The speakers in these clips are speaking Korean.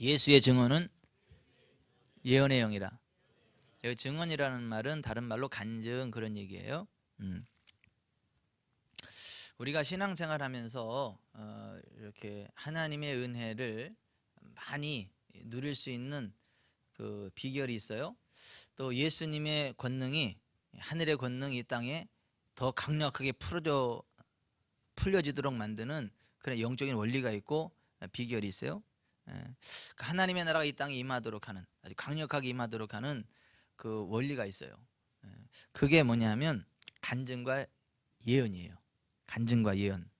예수의 증언은 예언의 영이라. 여기 증언이라는 말은 다른 말로 간증 그런 얘기예요. 우리가 신앙생활하면서 이렇게 하나님의 은혜를 많이 누릴 수 있는 그 비결이 있어요. 또 예수님의 권능이, 하늘의 권능이 이 땅에 더 강력하게 풀려지도록 만드는 그런 영적인 원리가 있고 비결이 있어요. 하나님의 나라가 이 땅에 임하도록 하는, 아주 강력하게 임하도록 하는 그 원리가 있어요. 그게 뭐냐면 간증과 예언이에요. 간증과 예언.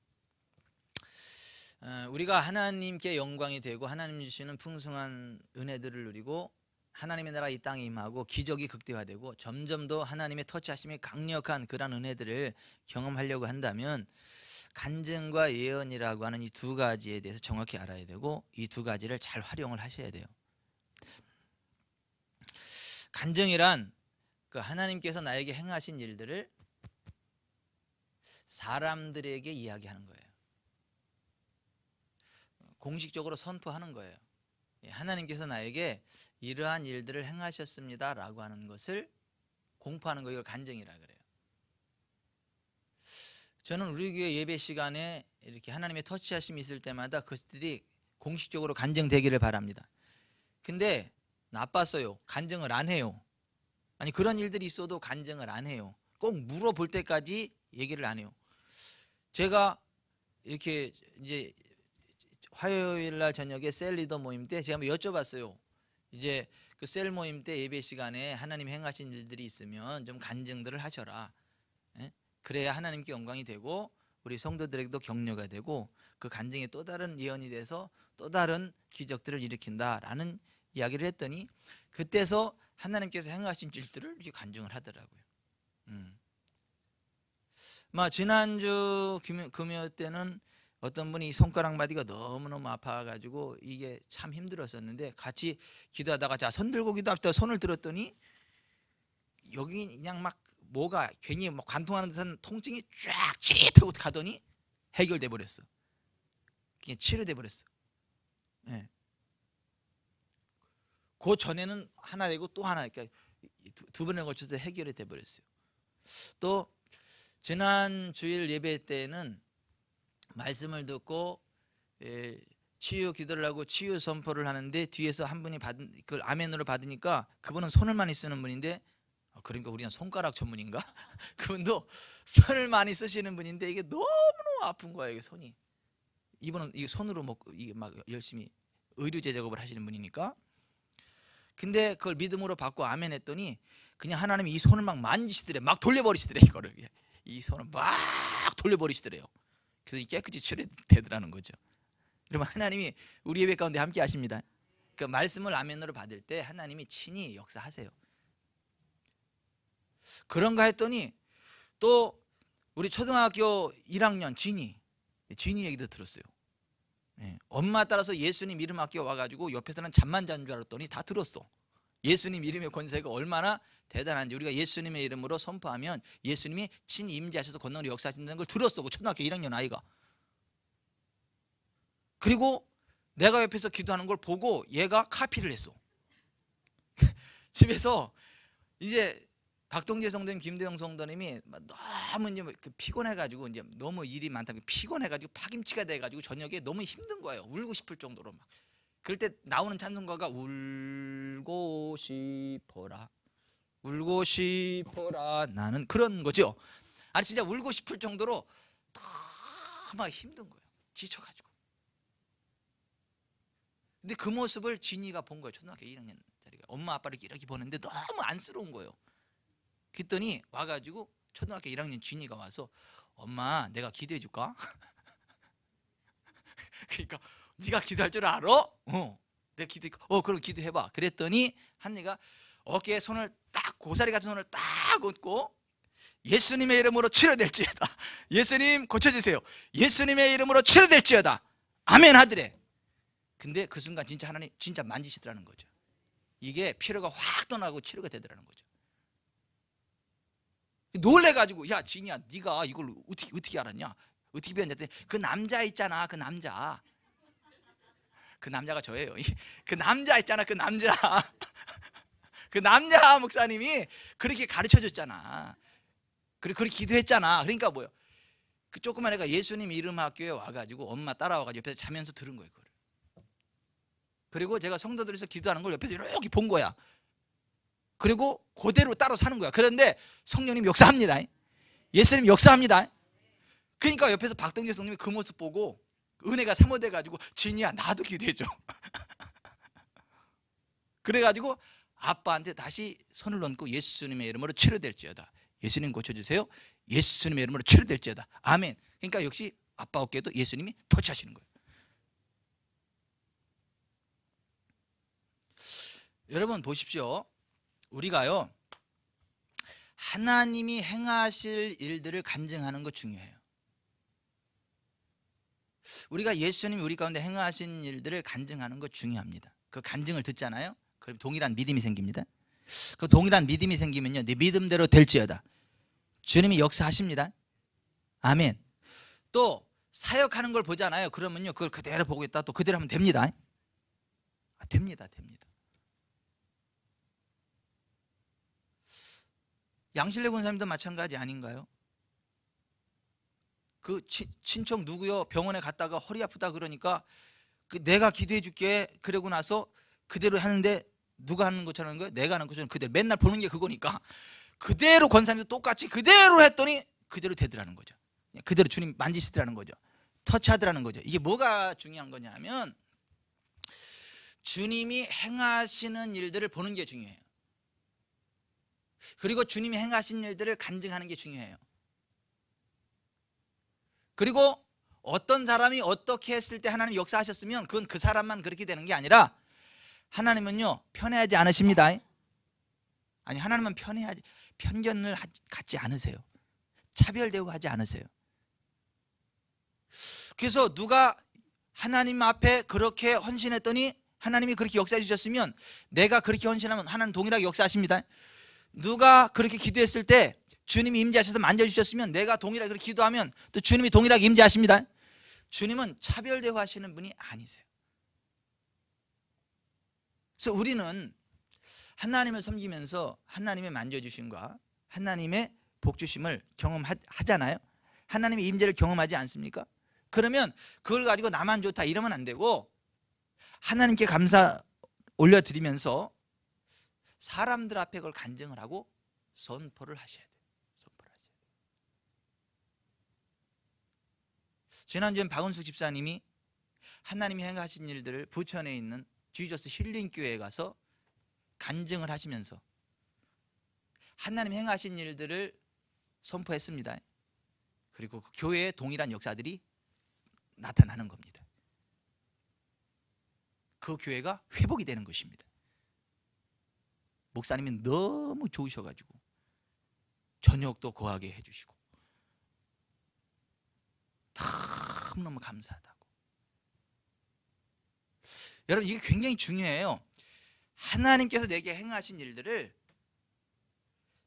우리가 하나님께 영광이 되고 하나님 주시는 풍성한 은혜들을 누리고 하나님의 나라가 이 땅에 임하고 기적이 극대화되고 점점 더 하나님의 터치하심이 강력한 그런 은혜들을 경험하려고 한다면 간증과 예언이라고 하는 이 두 가지에 대해서 정확히 알아야 되고 이 두 가지를 잘 활용을 하셔야 돼요. 간증이란 그 하나님께서 나에게 행하신 일들을 사람들에게 이야기하는 거예요. 공식적으로 선포하는 거예요. 하나님께서 나에게 이러한 일들을 행하셨습니다 라고 하는 것을 공포하는 거, 이걸 간증이라 그래요. 저는 우리 교회 예배 시간에 이렇게 하나님의 터치하심이 있을 때마다 그것들이 공식적으로 간증되기를 바랍니다. 근데 나빴어요. 간증을 안 해요. 아니, 그런 일들이 있어도 간증을 안 해요. 꼭 물어볼 때까지 얘기를 안 해요. 제가 이렇게 이제 화요일 날 저녁에 셀 리더 모임 때 제가 한번 여쭤봤어요. 이제 그 셀 모임 때 예배 시간에 하나님 행하신 일들이 있으면 좀 간증들을 하셔라. 그래야 하나님께 영광이 되고 우리 성도들에게도 격려가 되고 그 간증에 또 다른 예언이 돼서 또 다른 기적들을 일으킨다라는 이야기를 했더니 그때서 하나님께서 행하신 일들을 이렇게 간증을 하더라고요. 지난주 금요 때는 어떤 분이 손가락 마디가 너무너무 아파가지고 이게 참 힘들었었는데 같이 기도하다가 자, 손 들고 기도합시다. 손을 들었더니 여기 그냥 막 뭐가 괜히 막 관통하는 듯한 통증이 쫙 찌릿하고 가더니 해결돼 버렸어. 그냥 치료돼 버렸어. 네. 그 전에는 하나 되고 또 하나, 그러니까 두 번에 걸쳐서 해결이 돼 버렸어요. 또 지난 주일 예배 때는 말씀을 듣고 치유 기도를 하고 치유 선포를 하는데 뒤에서 한 분이 받은 그걸 아멘으로 받으니까 그분은 손을 많이 쓰는 분인데, 그러니까 우리는 손가락 전문인가? 그분도 손을 많이 쓰시는 분인데 이게 너무너무 아픈 거예요. 이게 손이. 이분은 이 손으로 먹고 이게 막 열심히 의료제 작업을 하시는 분이니까. 근데 그걸 믿음으로 받고 아멘 했더니 그냥 하나님이 이 손을 막 만지시더래. 막 돌려버리시더래. 이거를 이 손을 막 돌려버리시더래요. 그래서 깨끗이 치료되더라는 거죠. 여러분, 하나님이 우리 예배 가운데 함께 하십니다. 그 말씀을 아멘으로 받을 때 하나님이 친히 역사하세요. 그런가 했더니 또 우리 초등학교 1학년 진이 얘기도 들었어요. 엄마 따라서 예수님 이름 학교 와가지고 옆에서는 잠만 자는 줄 알았더니 다 들었어. 예수님 이름의 권세가 얼마나 대단한지, 우리가 예수님의 이름으로 선포하면 예수님이 친히 임재하셔서 권능으로 역사하신다는 걸 들었어. 그 초등학교 1학년 아이가. 그리고 내가 옆에서 기도하는 걸 보고 얘가 카피를 했어. 집에서 이제 박동재 성도님, 김대영 성도님이 너무 이제 피곤해가지고 이제 너무 일이 많다 피곤해가지고 파김치가 돼가지고 저녁에 너무 힘든 거예요. 울고 싶을 정도로 막. 그럴 때 나오는 찬송가가 울고 싶어라, 울고 싶어라 나는, 그런 거죠. 아니 진짜 울고 싶을 정도로 너무 힘든 거예요. 지쳐가지고. 근데 그 모습을 진이가 본 거예요. 초등학교 1학년짜리가 엄마 아빠를 이렇게 보는데 너무 안쓰러운 거예요. 그랬더니 와가지고 초등학교 1학년 진이가 와서 엄마 내가 기도해 줄까? 그러니까 네가 기도할 줄 알아? 내가 기도해. 그럼 기도해봐. 그랬더니 한이가 어깨에 손을 딱, 고사리 같은 손을 딱 얹고 예수님의 이름으로 치료될지어다. 예수님 고쳐주세요. 예수님의 이름으로 치료될지어다. 아멘 하더래. 근데 그 순간 진짜 하나님 진짜 만지시더라는 거죠. 이게 피로가 확 떠나고 치료가 되더라는 거죠. 놀래가지고 야 진이야 네가 이걸 어떻게 알았냐, 어떻게 배웠냐 했더니 그 남자 있잖아, 그 남자 그 남자가 저예요. 그 남자 있잖아, 그 남자. 그 남자 목사님이 그렇게 가르쳐 줬잖아. 그렇게 기도했잖아. 그러니까 뭐요? 그 조그만 애가 예수님 이름 학교에 와가지고 엄마 따라와가지고 옆에서 자면서 들은 거예요. 그걸. 그리고 제가 성도들에서 기도하는 걸 옆에서 이렇게 본 거야. 그리고 그대로 따로 사는 거야. 그런데 성령님 역사합니다. 예수님 역사합니다. 그러니까 옆에서 박동재 성령님이 그 모습 보고 은혜가 사모돼가지고 진이야 나도 기도해줘. 그래가지고 아빠한테 다시 손을 얹고 예수님의 이름으로 치료될지어다. 예수님 고쳐주세요. 예수님의 이름으로 치료될지어다. 아멘. 그러니까 역시 아빠 어깨에도 예수님이 터치하시는 거예요. 여러분 보십시오. 우리가요 하나님이 행하실 일들을 간증하는 거 중요해요. 우리가 예수님이 우리 가운데 행하신 일들을 간증하는 거 중요합니다. 그 간증을 듣잖아요. 그럼 동일한 믿음이 생깁니다. 그 동일한 믿음이 생기면요 네 믿음대로 될지어다. 주님이 역사하십니다. 아멘. 또 사역하는 걸 보잖아요. 그러면요 그걸 그대로 보고 있다 또 그대로 하면 됩니다. 됩니다. 양실래 권사님도 마찬가지 아닌가요? 그 친척 누구요? 병원에 갔다가 허리 아프다 그러니까 내가 기도해 줄게 그러고 나서 그대로 하는데 누가 하는 것처럼 하는 거예요? 내가 하는 것처럼 그대로 맨날 보는 게 그거니까 그대로 권사님도 똑같이 그대로 했더니 그대로 되더라는 거죠. 그대로 주님 만지시더라는 거죠. 터치하더라는 거죠. 이게 뭐가 중요한 거냐면 주님이 행하시는 일들을 보는 게 중요해요. 그리고 주님이 행하신 일들을 간증하는 게 중요해요. 그리고 어떤 사람이 어떻게 했을 때 하나님 역사하셨으면 그건 그 사람만 그렇게 되는 게 아니라 하나님은요 편애하지 않으십니다. 아니 하나님은 편견을 갖지 않으세요. 차별되고 하지 않으세요. 그래서 누가 하나님 앞에 그렇게 헌신했더니 하나님이 그렇게 역사해 주셨으면 내가 그렇게 헌신하면 하나님 동일하게 역사하십니다. 누가 그렇게 기도했을 때 주님이 임재하셔서 만져주셨으면 내가 동일하게 그렇게 기도하면 또 주님이 동일하게 임재하십니다. 주님은 차별대우 하시는 분이 아니세요. 그래서 우리는 하나님을 섬기면서 하나님의 만져주심과 하나님의 복주심을 경험하잖아요. 하나님의 임재를 경험하지 않습니까? 그러면 그걸 가지고 나만 좋다 이러면 안 되고 하나님께 감사 올려드리면서 사람들 앞에 그걸 간증을 하고 선포를 하셔야 돼요. 지난주엔 박은숙 집사님이 하나님이 행하신 일들을 부천에 있는 지저스 힐링 교회에 가서 간증을 하시면서 하나님 행하신 일들을 선포했습니다. 그리고 그 교회에 동일한 역사들이 나타나는 겁니다. 그 교회가 회복이 되는 것입니다. 목사님이 너무 좋으셔가지고 저녁도 거하게 해주시고 너무너무 감사하다고. 여러분 이게 굉장히 중요해요. 하나님께서 내게 행하신 일들을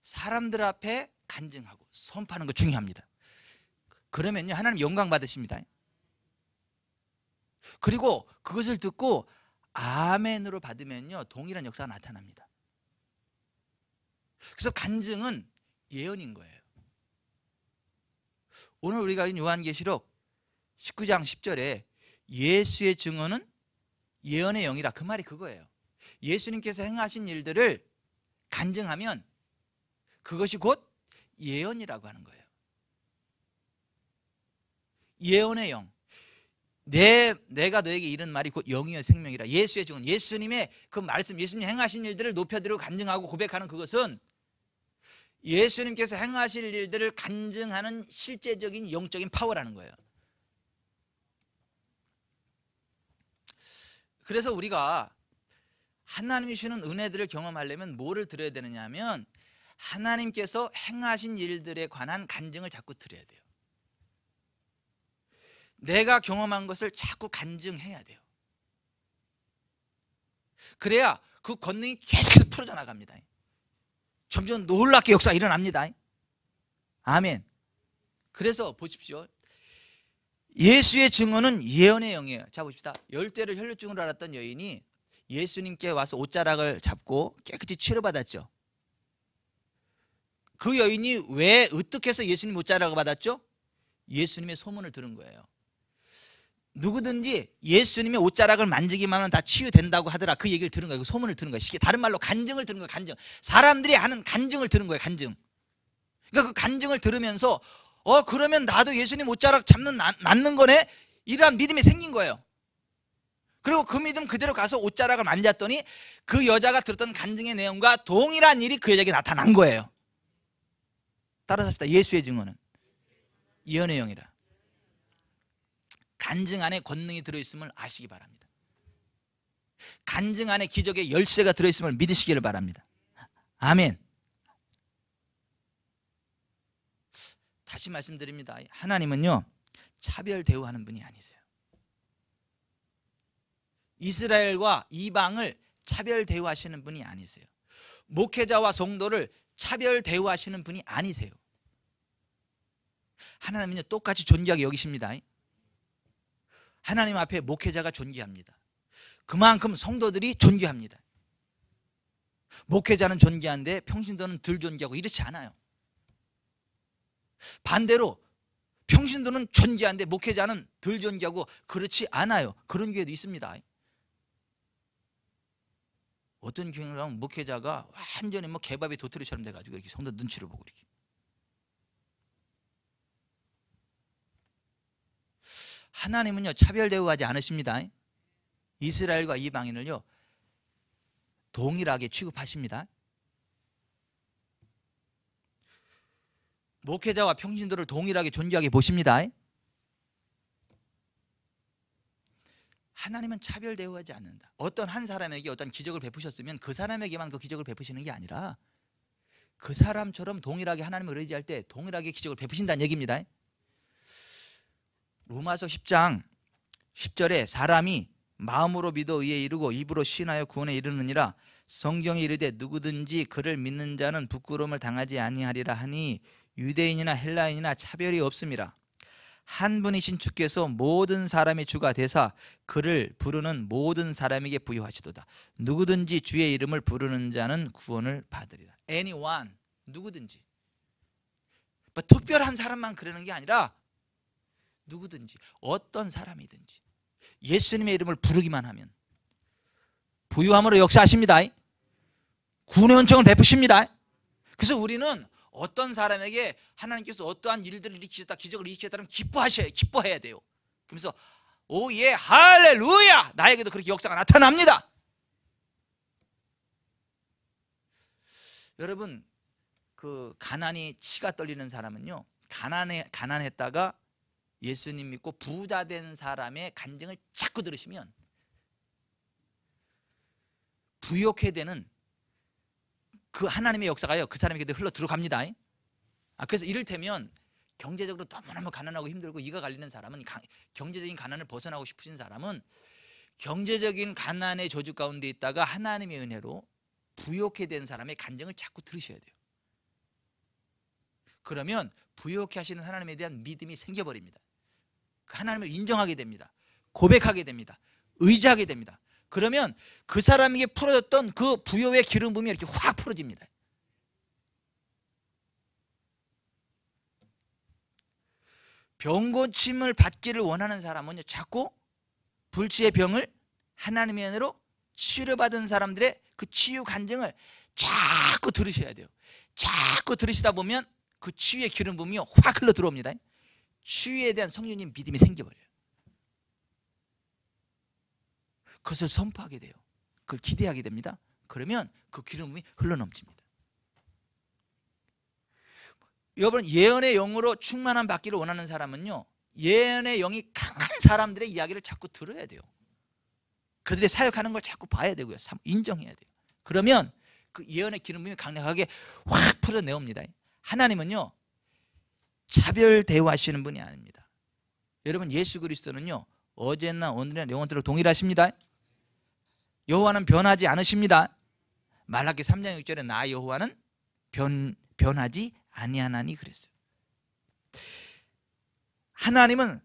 사람들 앞에 간증하고 선포하는 거 중요합니다. 그러면요 하나님 영광 받으십니다. 그리고 그것을 듣고 아멘으로 받으면요 동일한 역사가 나타납니다. 그래서 간증은 예언인 거예요. 오늘 우리가 읽은 요한계시록 19장 10절에 예수의 증언은 예언의 영이라, 그 말이 그거예요. 예수님께서 행하신 일들을 간증하면 그것이 곧 예언이라고 하는 거예요. 예언의 영. 내가 너에게 이른 말이 곧 영이여 생명이라. 예수의 증언, 예수님의 그 말씀, 예수님 행하신 일들을 높여드리고 간증하고 고백하는 그것은 예수님께서 행하실 일들을 간증하는 실제적인 영적인 파워라는 거예요. 그래서 우리가 하나님이 주시는 은혜들을 경험하려면 뭐를 들어야 되느냐 하면 하나님께서 행하신 일들에 관한 간증을 자꾸 드려야 돼요. 내가 경험한 것을 자꾸 간증해야 돼요. 그래야 그 권능이 계속 풀어져 나갑니다. 점점 놀랍게 역사가 일어납니다. 아멘. 그래서 보십시오. 예수의 증언은 예언의 영이에요. 자 봅시다. 열대를 혈루증으로 앓았던 여인이 예수님께 와서 옷자락을 잡고 깨끗이 치료받았죠. 그 여인이 왜 으뜩해서 예수님 옷자락을 받았죠? 예수님의 소문을 들은 거예요. 누구든지 예수님의 옷자락을 만지기만 하면 다 치유된다고 하더라. 그 얘기를 들은 거예요. 그 소문을 들은 거예요. 다른 말로 간증을 들은 거예요. 간증. 사람들이 하는 간증을 들은 거예요. 간증. 그러니까 그 간증을 들으면서 그러면 나도 예수님 옷자락 낫는 거네? 이러한 믿음이 생긴 거예요. 그리고 그 믿음 그대로 가서 옷자락을 만졌더니 그 여자가 들었던 간증의 내용과 동일한 일이 그 여자에게 나타난 거예요. 따라서 합시다. 예수의 증언은 예언의 영이라. 간증 안에 권능이 들어있음을 아시기 바랍니다. 간증 안에 기적의 열쇠가 들어있음을 믿으시기를 바랍니다. 아멘. 다시 말씀드립니다. 하나님은요 차별 대우하는 분이 아니세요. 이스라엘과 이방을 차별 대우하시는 분이 아니세요. 목회자와 성도를 차별 대우하시는 분이 아니세요. 하나님은요 똑같이 존귀하게 여기십니다. 하나님 앞에 목회자가 존귀합니다. 그만큼 성도들이 존귀합니다. 목회자는 존귀한데 평신도는 덜 존귀하고 이렇지 않아요. 반대로 평신도는 존귀한데 목회자는 덜 존귀하고 그렇지 않아요. 그런 교회도 있습니다. 어떤 교회를 하면 목회자가 완전히 개밥이 도토리처럼 돼가지고 이렇게 성도 눈치를 보고 이렇게. 하나님은요 차별 대우하지 않으십니다. 이스라엘과 이방인을요 동일하게 취급하십니다. 목회자와 평신도를 동일하게 존귀하게 보십니다. 하나님은 차별 대우하지 않는다. 어떤 한 사람에게 어떤 기적을 베푸셨으면 그 사람에게만 그 기적을 베푸시는 게 아니라 그 사람처럼 동일하게 하나님을 의지할 때 동일하게 기적을 베푸신다는 얘기입니다. 로마서 10장 10절에 사람이 마음으로 믿어 의에 이르고 입으로 시인하여 구원에 이르느니라. 성경이 이르되 누구든지 그를 믿는 자는 부끄러움을 당하지 아니하리라 하니 유대인이나 헬라인이나 차별이 없음이라. 한 분이신 주께서 모든 사람의 주가 되사 그를 부르는 모든 사람에게 부여하시도다. 누구든지 주의 이름을 부르는 자는 구원을 받으리라. Anyone, 누구든지. 특별한 사람만 그러는 게 아니라 누구든지 어떤 사람이든지 예수님의 이름을 부르기만 하면 부유함으로 역사하십니다. 구원의 은총을 베푸십니다. 그래서 우리는 어떤 사람에게 하나님께서 어떠한 일들을 일으키셨다, 기적을 일으키셨다면 기뻐해야 돼요. 그러면서 오예 할렐루야, 나에게도 그렇게 역사가 나타납니다. 여러분, 그 가난이 치가 떨리는 사람은요 가난했다가 예수님 믿고 부자 된 사람의 간증을 자꾸 들으시면 부욕해 되는 그 하나님의 역사가요 그 사람에게도 흘러 들어갑니다. 그래서 이를테면 경제적으로 너무너무 가난하고 힘들고 이가 갈리는 사람은, 경제적인 가난을 벗어나고 싶으신 사람은 경제적인 가난의 저주 가운데 있다가 하나님의 은혜로 부욕해 된 사람의 간증을 자꾸 들으셔야 돼요. 그러면 부욕해 하시는 하나님에 대한 믿음이 생겨버립니다. 하나님을 인정하게 됩니다. 고백하게 됩니다. 의지하게 됩니다. 그러면 그 사람에게 풀어졌던 그 부요의 기름 부음이 이렇게 확 풀어집니다. 병 고침을 받기를 원하는 사람은 자꾸 불치의 병을 하나님의 은혜로 치료받은 사람들의 그 치유 간증을 자꾸 들으셔야 돼요. 자꾸 들으시다 보면 그 치유의 기름 부음이 확 흘러 들어옵니다. 치유에 대한 성령님 믿음이 생겨버려요. 그것을 선포하게 돼요. 그걸 기대하게 됩니다. 그러면 그 기름이 흘러넘칩니다. 여러분, 예언의 영으로 충만함 받기를 원하는 사람은요 예언의 영이 강한 사람들의 이야기를 자꾸 들어야 돼요. 그들이 사역하는 걸 자꾸 봐야 되고요, 인정해야 돼요. 그러면 그 예언의 기름이 강력하게 확 풀어내옵니다. 하나님은요 차별 대우하시는 분이 아닙니다. 여러분, 예수 그리스도는요 어제나 오늘이나 영원토록 동일하십니다. 여호와는 변하지 않으십니다. 말라기 3장 6절에 나 여호와는 변하지 아니하나니 그랬어요. 하나님은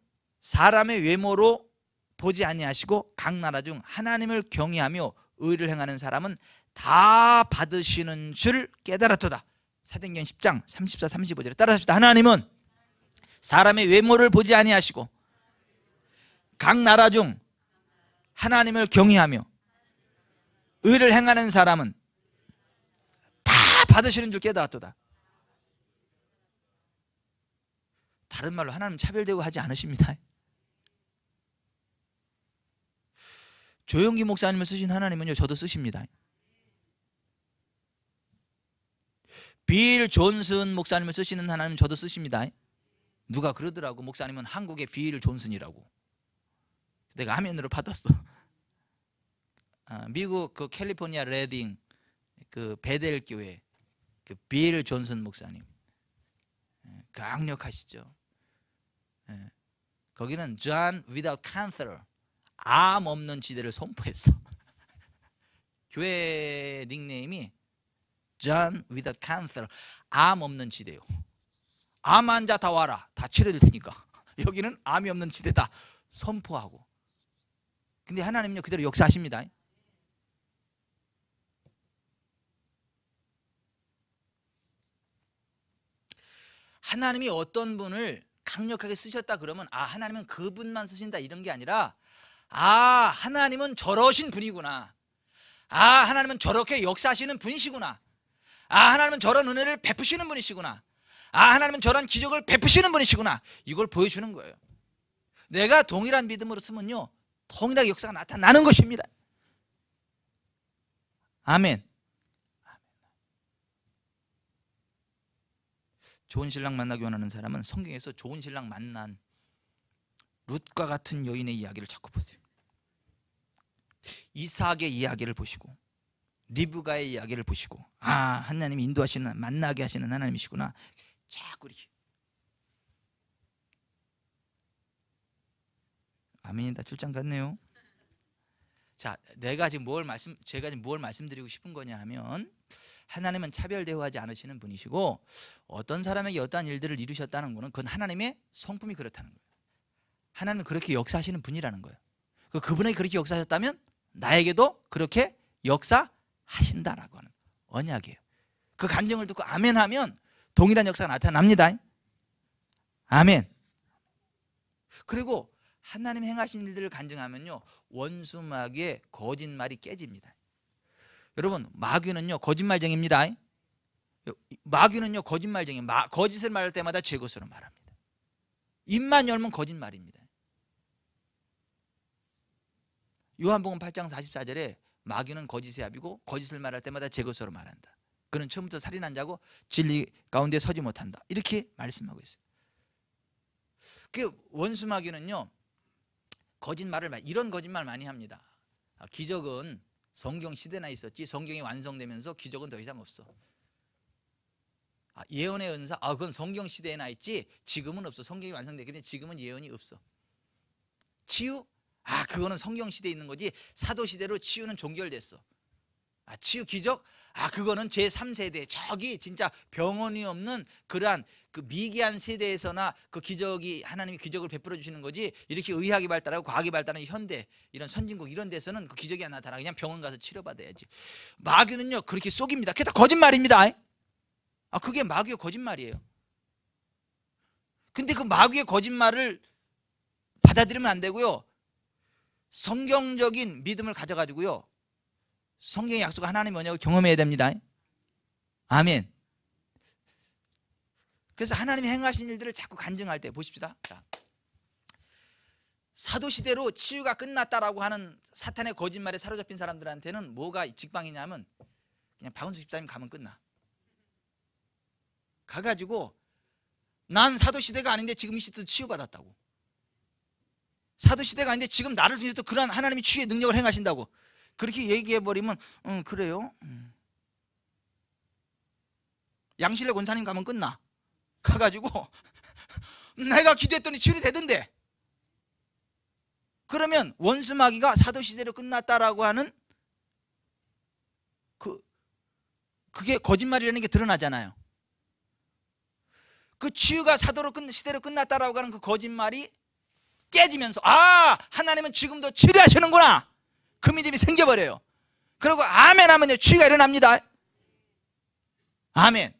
사람의 외모로 보지 아니하시고 각 나라 중 하나님을 경외하며 의를 행하는 사람은 다 받으시는 줄 깨달았도다. 사도행전 10장 34, 35절에 따라합시다. 하나님은 사람의 외모를 보지 아니하시고 각 나라 중 하나님을 경외하며 의를 행하는 사람은 다 받으시는 줄 깨달았도다. 다른 말로 하나님 차별되고 하지 않으십니다. 조용기 목사님을 쓰신 하나님은요, 저도 쓰십니다. 빌 존슨 목사님을 쓰시는 하나님 저도 쓰십니다. 누가 그러더라고, 목사님은 한국의 빌 존슨이라고. 내가 화면으로 받았어. 미국 그 캘리포니아 레딩 그 베델 교회 그 빌 존슨 목사님 강력하시죠. 거기는 John without cancer, 암 없는 지대를 선포했어. 교회 닉네임이 John without cancer, 암 없는 지대요. 암 환자 다 와라, 다 치료될 테니까. 여기는 암이 없는 지대다 선포하고. 근데 하나님은요 그대로 역사하십니다. 하나님이 어떤 분을 강력하게 쓰셨다 그러면 하나님은 그분만 쓰신다 이런 게 아니라 하나님은 저러신 분이구나, 하나님은 저렇게 역사하시는 분이시구나, 하나님은 저런 은혜를 베푸시는 분이시구나, 하나님은 저런 기적을 베푸시는 분이시구나, 이걸 보여주는 거예요. 내가 동일한 믿음으로 쓰면요 동일하게 역사가 나타나는 것입니다. 아멘. 좋은 신랑 만나기 원하는 사람은 성경에서 좋은 신랑 만난 룻과 같은 여인의 이야기를 자꾸 보세요. 이삭의 이야기를 보시고 리브가의 이야기를 보시고 하나님이 인도하시는, 만나게 하시는 하나님이시구나. 자꾸 이렇게. 아멘이다. 출장 갔네요. 자, 제가 지금 뭘 말씀드리고 싶은 거냐 하면, 하나님은 차별 대우하지 않으시는 분이시고 어떤 사람에게 어떠한 일들을 이루셨다는 것은 그건 하나님의 성품이 그렇다는 거예요. 하나님은 그렇게 역사하시는 분이라는 거예요. 그분에게 그렇게 역사하셨다면 나에게도 그렇게 역사하신다라고 하는 언약이에요. 그 간증을 듣고 아멘 하면 동일한 역사가 나타납니다. 아멘. 그리고 하나님 행하신 일들을 간증하면요 원수 마귀의 거짓말이 깨집니다. 여러분, 마귀는요 거짓말쟁이입니다. 마귀는요 거짓말쟁이, 거짓을 말할 때마다 제 것으로 말합니다. 입만 열면 거짓말입니다. 요한복음 8장 44절에 마귀는 거짓의 아비고 거짓을 말할 때마다 제 것으로 말한다. 그는 처음부터 살인한 자고 진리 가운데 서지 못한다. 이렇게 말씀하고 있어요. 그 원수 마귀는요 이런 거짓말 많이 합니다. 기적은 성경 시대나 있었지, 성경이 완성되면서 기적은 더 이상 없어. 예언의 은사, 그건 성경 시대에나 있지 지금은 없어. 성경이 완성되기 지금은 예언이 없어. 치유, 그거는 성경 시대에 있는 거지 사도 시대로 치유는 종결됐어. 치유 기적, 그거는 제3세대, 저기 진짜 병원이 없는 그러한 그 미개한 세대에서나 그 기적이, 하나님이 기적을 베풀어 주시는 거지, 이렇게 의학이 발달하고 과학이 발달하는 현대 이런 선진국 이런 데서는 그 기적이 안 나타나. 그냥 병원 가서 치료받아야지. 마귀는요 그렇게 속입니다. 그게 다 거짓말입니다. 그게 마귀의 거짓말이에요. 근데 그 마귀의 거짓말을 받아들이면 안 되고요, 성경적인 믿음을 가져가지고요 성경의 약속, 하나님의 언약을 경험해야 됩니다. 아멘. 그래서 하나님이 행하신 일들을 자꾸 간증할 때 보십시다. 자, 사도시대로 치유가 끝났다라고 하는 사탄의 거짓말에 사로잡힌 사람들한테는 뭐가 직방이냐면 그냥 박은수 집사님 가면 끝나. 가가지고 난 사도시대가 아닌데 지금 이 시대도 치유받았다고, 사도시대가 아닌데 지금 나를 통해서 그러한 하나님이 치유의 능력을 행하신다고 그렇게 얘기해버리면 그래요? 양실래 권사님 가면 끝나. 가가지고 내가 기도했더니 치유되던데. 그러면 원수 마귀가 사도시대로 끝났다라고 하는 그게 거짓말이라는 게 드러나잖아요. 그 치유가 시대로 끝났다라고 하는 그 거짓말이 깨지면서 하나님은 지금도 치료하시는구나, 그 믿음이 생겨버려요. 그리고 아멘 하면요 치유가 일어납니다. 아멘.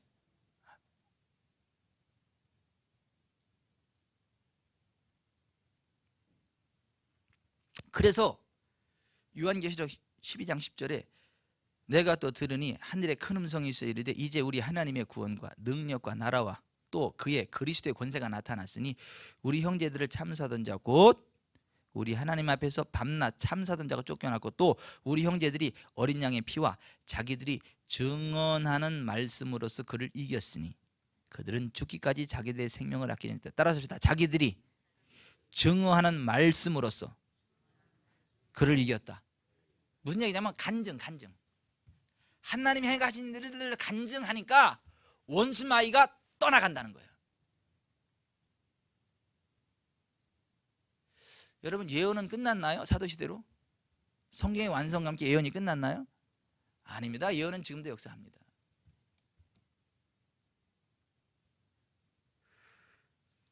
그래서 요한계시록 12장 10절에 내가 또 들으니 하늘에 큰 음성이 있어 이르되 이제 우리 하나님의 구원과 능력과 나라와 또 그의 그리스도의 권세가 나타났으니 우리 형제들을 참사하던 자 곧 우리 하나님 앞에서 밤낮 참사하던 자가 쫓겨났고 또 우리 형제들이 어린 양의 피와 자기들이 증언하는 말씀으로써 그를 이겼으니 그들은 죽기까지 자기들의 생명을 아끼지 않았다. 따라서 자기들이 증언하는 말씀으로써 그를 이겼다. 무슨 얘기냐면 간증. 하나님이 행하신 일을 간증하니까 원수마귀가 떠나간다는 거예요. 여러분, 예언은 끝났나요? 사도시대로? 성경의 완성과 함께 예언이 끝났나요? 아닙니다. 예언은 지금도 역사합니다.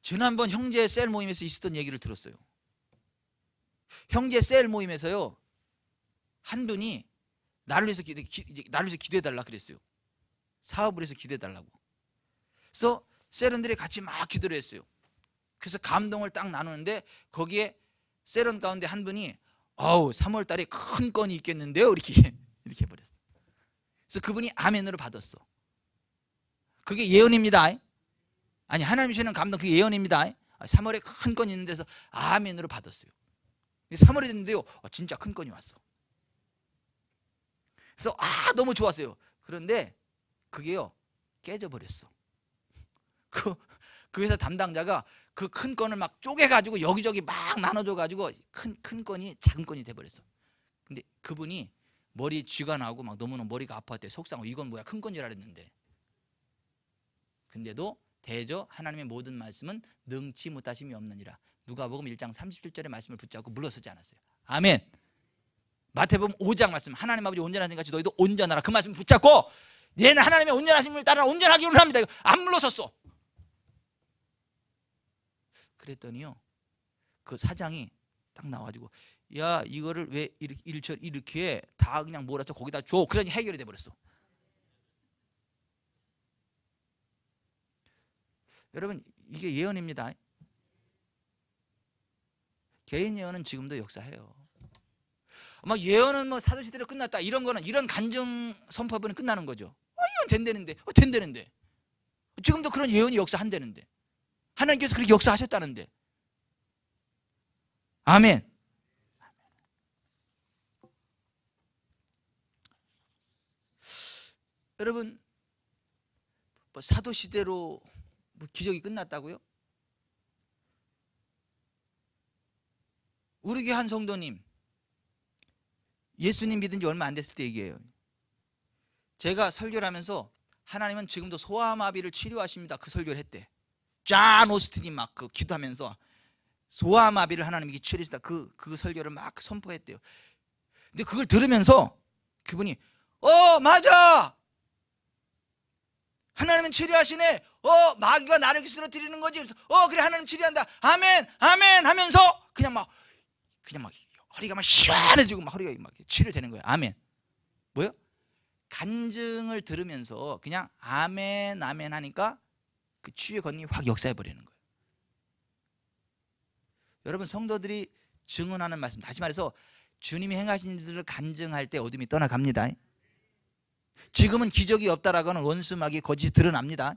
지난번 형제 셀 모임에서 있었던 얘기를 들었어요. 형제 셀 모임에서요, 한 분이 나를 위해서 기도해달라 그랬어요. 사업을 해서 기도해달라고. 그래서 셀원들이 같이 막 기도를 했어요. 그래서 감동을 딱 나누는데 거기에 셀원 가운데 한 분이 3월 달에 큰 건이 있겠는데요, 이렇게 해버렸어. 그래서 그분이 아멘으로 받았어. 그게 예언입니다. 아니, 하나님 주시는 감동, 그게 예언입니다. 3월에 큰 건이 있는 데서 아멘으로 받았어요. 3월이 됐는데요, 진짜 큰 건이 왔어. 그래서 너무 좋았어요. 그런데 그게요 깨져버렸어. 그 회사 담당자가 그 큰 건을 막 쪼개가지고 여기저기 막 나눠줘가지고 큰 건이 작은 건이 돼버렸어. 근데 그분이 머리 쥐가 나고 막 너무너무 머리가 아팠대. 속상하고 이건 뭐야, 큰 건 줄 알았는데. 근데도 대저 하나님의 모든 말씀은 능치 못하심이 없느니라. 누가복음 1장 37절의 말씀을 붙잡고 물러서지 않았어요. 아멘. 마태복음 5장 말씀, 하나님 아버지 온전하신 같이 너희도 온전하라, 그 말씀 붙잡고 얘는 하나님의 온전하심을 따라 온전하기 원합니다. 안 물러섰어. 그랬더니요, 그 사장이 딱 나와가지고 야, 이거를 왜 이렇게 다 그냥 몰아서 거기다 줘. 그러니 해결이 돼버렸어. 여러분, 이게 예언입니다. 개인 예언은 지금도 역사해요. 막 예언은 뭐 사도시대로 끝났다, 이런 거는, 이런 간증 선포는 끝나는 거죠. 이건 된다는데 지금도 그런 예언이 역사한다는데, 하나님께서 그렇게 역사하셨다는데. 아멘. 여러분, 뭐 사도시대로 뭐 기적이 끝났다고요? 우리 교회 한 성도님, 예수님 믿은 지 얼마 안 됐을 때 얘기해요. 제가 설교를 하면서 하나님은 지금도 소아마비를 치료하십니다, 그 설교를 했대. 존 오스틴이 막 그 기도하면서 소아마비를 하나님이 치료하시다, 그 설교를 막 선포했대요. 근데 그걸 들으면서 그분이 맞아, 하나님은 치료하시네. 마귀가 나를 쓰러뜨리는 거지. 그래서 그래, 하나님 치료한다. 아멘, 아멘 하면서 그냥 막 허리가 막 시원해지고 막 허리가 막 치료되는 거예요. 아멘. 뭐요? 간증을 들으면서 그냥 아멘 아멘 하니까 그 치유의 권능이 확 역사해 버리는 거예요. 여러분, 성도들이 증언하는 말씀, 다시 말해서 주님이 행하신 일들을 간증할 때 어둠이 떠나갑니다. 지금은 기적이 없다라고 하는 원수마귀 거짓이 드러납니다.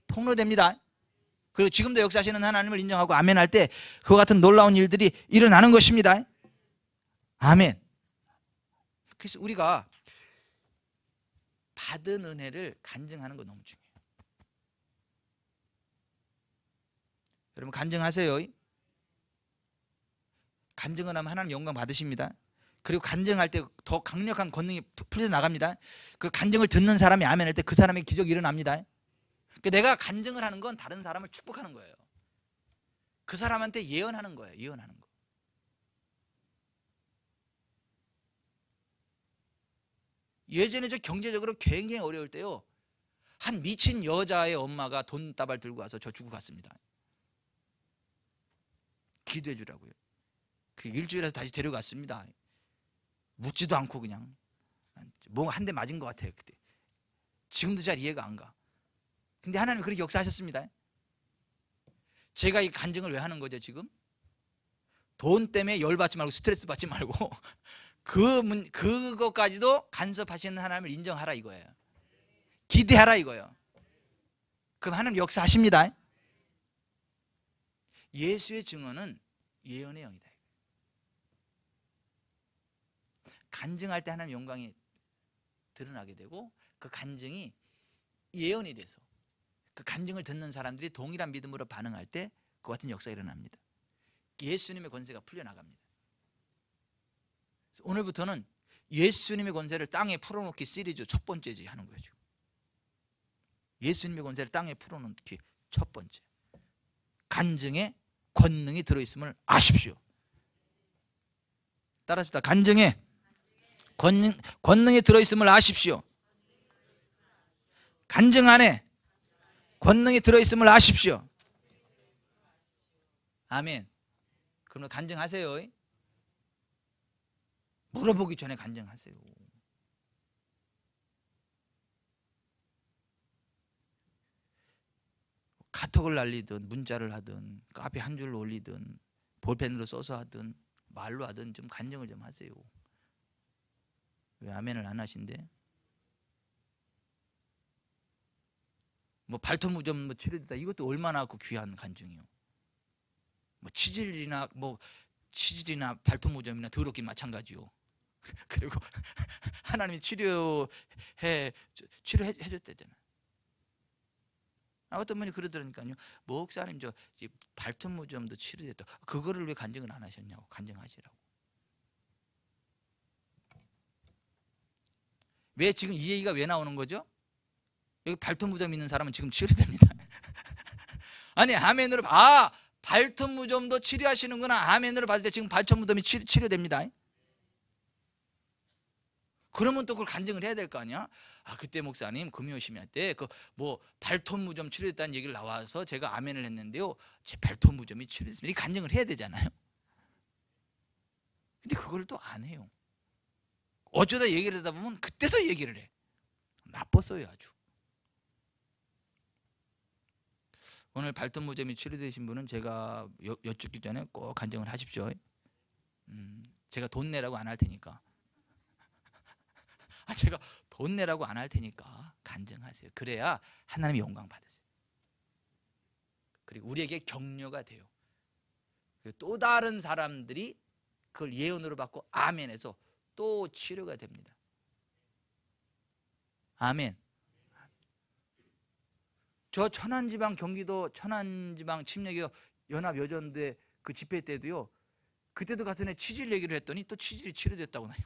폭로됩니다. 그리고 지금도 역사하시는 하나님을 인정하고 아멘 할 때 그와 같은 놀라운 일들이 일어나는 것입니다. 아멘. 그래서 우리가 받은 은혜를 간증하는 거 너무 중요해요. 여러분, 간증하세요. 간증을 하면 하나님 영광 받으십니다. 그리고 간증할 때 더 강력한 권능이 풀려 나갑니다. 그 간증을 듣는 사람이 아멘 할 때 그 사람의 기적이 일어납니다. 그러니까 내가 간증을 하는 건 다른 사람을 축복하는 거예요. 그 사람한테 예언하는 거예요. 예언하는 거. 예전에 저 경제적으로 굉장히 어려울 때요, 한 미친 여자의 엄마가 돈다발 들고 와서 저 주고 갔습니다. 기도해 주라고요. 그 일주일에서 다시 데려갔습니다. 묻지도 않고 그냥 뭐 한 대 맞은 것 같아요. 그때 지금도 잘 이해가 안 가. 근데 하나님 그렇게 역사하셨습니다. 제가 이 간증을 왜 하는 거죠? 지금 돈 때문에 열받지 말고 스트레스 받지 말고 그것까지도 간섭하시는 하나님을 인정하라 이거예요. 기대하라 이거예요. 그럼 하나님 역사하십니다. 예수의 증언은 예언의 영이다. 간증할 때 하나님 영광이 드러나게 되고 그 간증이 예언이 돼서 그 간증을 듣는 사람들이 동일한 믿음으로 반응할 때 그 같은 역사가 일어납니다. 예수님의 권세가 풀려나갑니다. 오늘부터는 예수님의 권세를 땅에 풀어놓기 시리즈 첫 번째지 하는 거예요. 지금. 예수님의 권세를 땅에 풀어놓기 첫 번째. 간증에 권능이 들어있음을 아십시오. 따라합시다. 간증에 권능이 들어있음을 아십시오. 간증 안에 권능이 들어있음을 아십시오. 아멘. 그럼 간증하세요. 물어보기 전에 간증하세요. 카톡을 날리든 문자를 하든 카페 한 줄로 올리든 볼펜으로 써서 하든 말로 하든 좀 간증을 좀 하세요. 왜 아멘을 안 하신대? 뭐 발톱무좀 치료됐다, 이것도 얼마나 그 귀한 간증이요. 뭐 치질이나 발톱무좀이나 더럽긴 마찬가지요. 그리고 하나님이 치료해 줬대잖아요. 어떤 분이 그러더라니까요. 목사님 저 발톱무좀도 치료됐다. 그거를 왜 간증을 안 하셨냐고. 간증하시라고. 왜 지금 이 얘기가 왜 나오는 거죠? 여기 발톱무좀 있는 사람은 지금 치료됩니다. 아니 아멘으로 발톱무좀도 치료하시는구나. 아멘으로 받을 때 지금 발톱무좀이 치료됩니다. 그러면 또 그걸 간증을 해야 될 거 아니야? 그때 목사님 금요심야 때 뭐 발톱무좀 치료됐다는 얘기를 나와서 제가 아멘을 했는데요, 제 발톱무좀이 치료됐습니다. 이 간증을 해야 되잖아요. 근데 그걸 또 안 해요. 어쩌다 얘기를 하다 보면 그때서 얘기를 해. 나빴어요 아주. 오늘 발톱무좀이 치료되신 분은 제가 여쭙기 전에 꼭 간증을 하십시오. 제가 돈 내라고 안 할 테니까. 제가 돈 내라고 안 할 테니까 간증하세요. 그래야 하나님의 영광 받으세요. 그리고 우리에게 격려가 돼요. 또 다른 사람들이 그걸 예언으로 받고 아멘해서 또 치료가 됩니다. 아멘. 저 천안지방 경기도 천안지방 침례교 연합여전대 그 집회 때도요, 그때도 가서 내 치질 얘기를 했더니 또 치질이 치료됐다고 나요.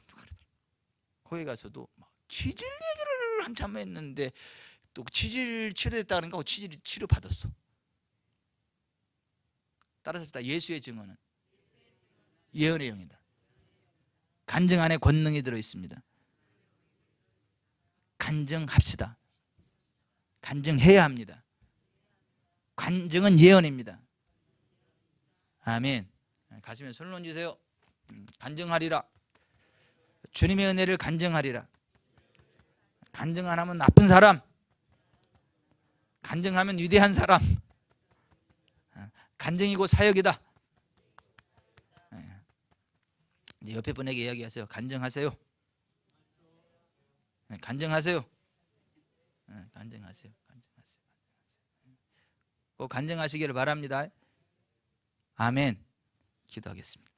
거기 가서도 막 치질 얘기를 한참 했는데 또 치질 치료됐다 그러니까 치질이 치료받았어. 따라서 예수의 증언은 예언의 영이다. 간증 안에 권능이 들어있습니다. 간증합시다. 간증해야 합니다. 간증은 예언입니다. 아멘. 가시면 손을 얹으세요. 간증하리라. 주님의 은혜를 간증하리라. 간증 안 하면 나쁜 사람, 간증하면 위대한 사람. 간증이고 사역이다. 이제 옆에 분에게 이야기하세요. 간증하세요. 간증하세요. 간증하세요. 꼭 간증하시기를 바랍니다. 아멘. 기도하겠습니다.